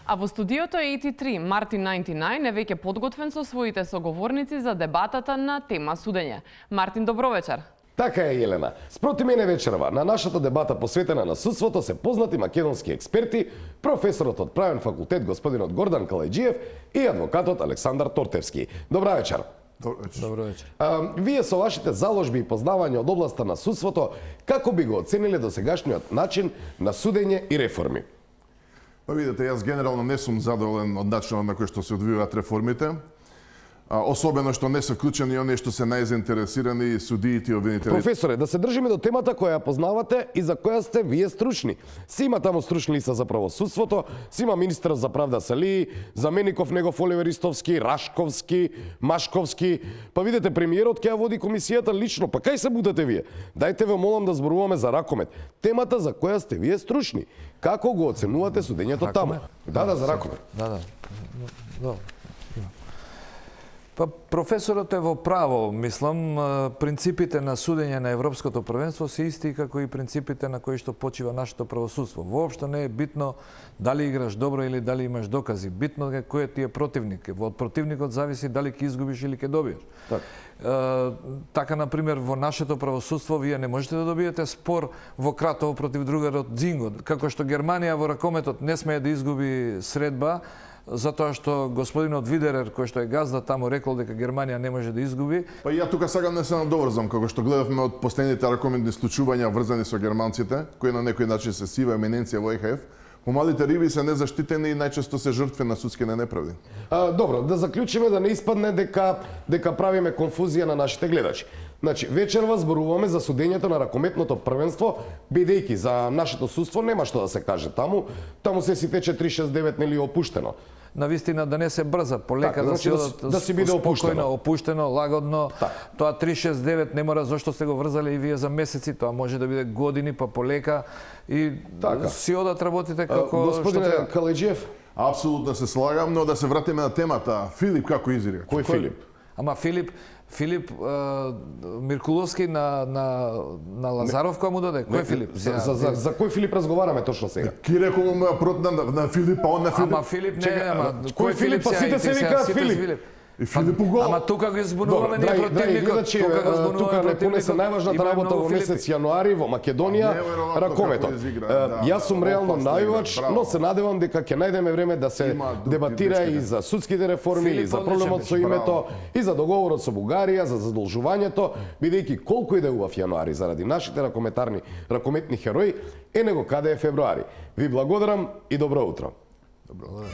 А во студиото 83 Мартин 99 е веќе подготвен со своите соговорници за дебатата на тема судење. Мартин, добро вечер. Така е, Елена. Спроти мене вечерва на нашата дебата посветена на судството се познати македонски експерти, професорот од правен факултет господинот Гордан Калајджиев и адвокатот Александар Тортевски. Добра вечер. Добро вечер. Вие со вашите заложби и познавања од областа на судството, како би го оцениле досегашниот начин на судење и реформи? Па видите, јас генерално не сум задоволен од начинот на кој што се одвиваат реформите. Особено што не се вклучени оние што се најзаинтересирани судиите и обвинителите. Професоре, да се држиме до темата која ја познавате и за која сте вие стручни. Си има таму стручни лица за правосудството, си има министерот за правда Сали, замеников негов Оливер Истовски, Рашковски, Машковски. Па видите, премиерот ќе ја води комисијата лично, па кај се будете вие? Дајте ве молам да зборуваме за ракомет. Темата за која сте вие стручни. Како го оценувате судењето таму? Да, за ракомет. Да. Па професорот е во право, мислам, принципите на судење на Европското првенство се исти како и принципите на кои што почива нашето правосудство. Воопшто не е битно дали играш добро или дали имаш докази. Битно е кој ти е противник. Од противникот зависи дали ќе изгубиш или ќе добиеш. Така, например, во нашето правосудство вие не можете да добиете спор во Кратово против другарот Дзинго. Како што Германија во ракометот не смее да изгуби средба, затоа што господинот Видерер, кој што е газда таму, рекол дека Германија не може да изгуби. Па ја тука сакам да се надоврзам, како што гледавме од последните ракометни случувања врзани со германците, кои на некој начин се сива еминенција во ЕХФ. Помалите риби се незаштитени и најчесто се жртви на судски неправди. Добро, да заклучиме да не испадне дека правиме конфузија на нашите гледачи. Значи, вечерва зборуваме за судењето на ракометното првенство, бидејќи за нашето судство нема што да се каже таму. Таму се си тече 369 нели опуштено. Навистина да не се брза, полека да си одат да си биде опуштено, лагодно. Тоа 369 не мора зошто сте го врзале и вие за месеци, тоа може да биде години, па полека и си одат работите како Господине Калајджиев, апсолутно се слагам, но да се вратиме на темата. Филип како изрека? Кој Филип? Ама Филип Миркуловски на Лазаров кој му доде? Кој Филип? За кој Филип разговараме точно сега? Ки рекол на Филип, а он на Филип. Ама Филип не, ама кој Филип? Па сите се викаат Филип. И Филип го. Ама тука го избунуваме ние противникот. Тука не понесе најважната работа во месец јануари во Македонија, ракометот. Јас сум реално најувач, но се надевам дека ќе најдеме време да се дебатира и за судските реформи, и за проблемот со името, и за договорот со Бугарија, за задолжувањето, бидејќи колку и да е убав јануари заради нашите ракометни херои, е него каде е февруари. Ви благодарам и добро утро. Добро.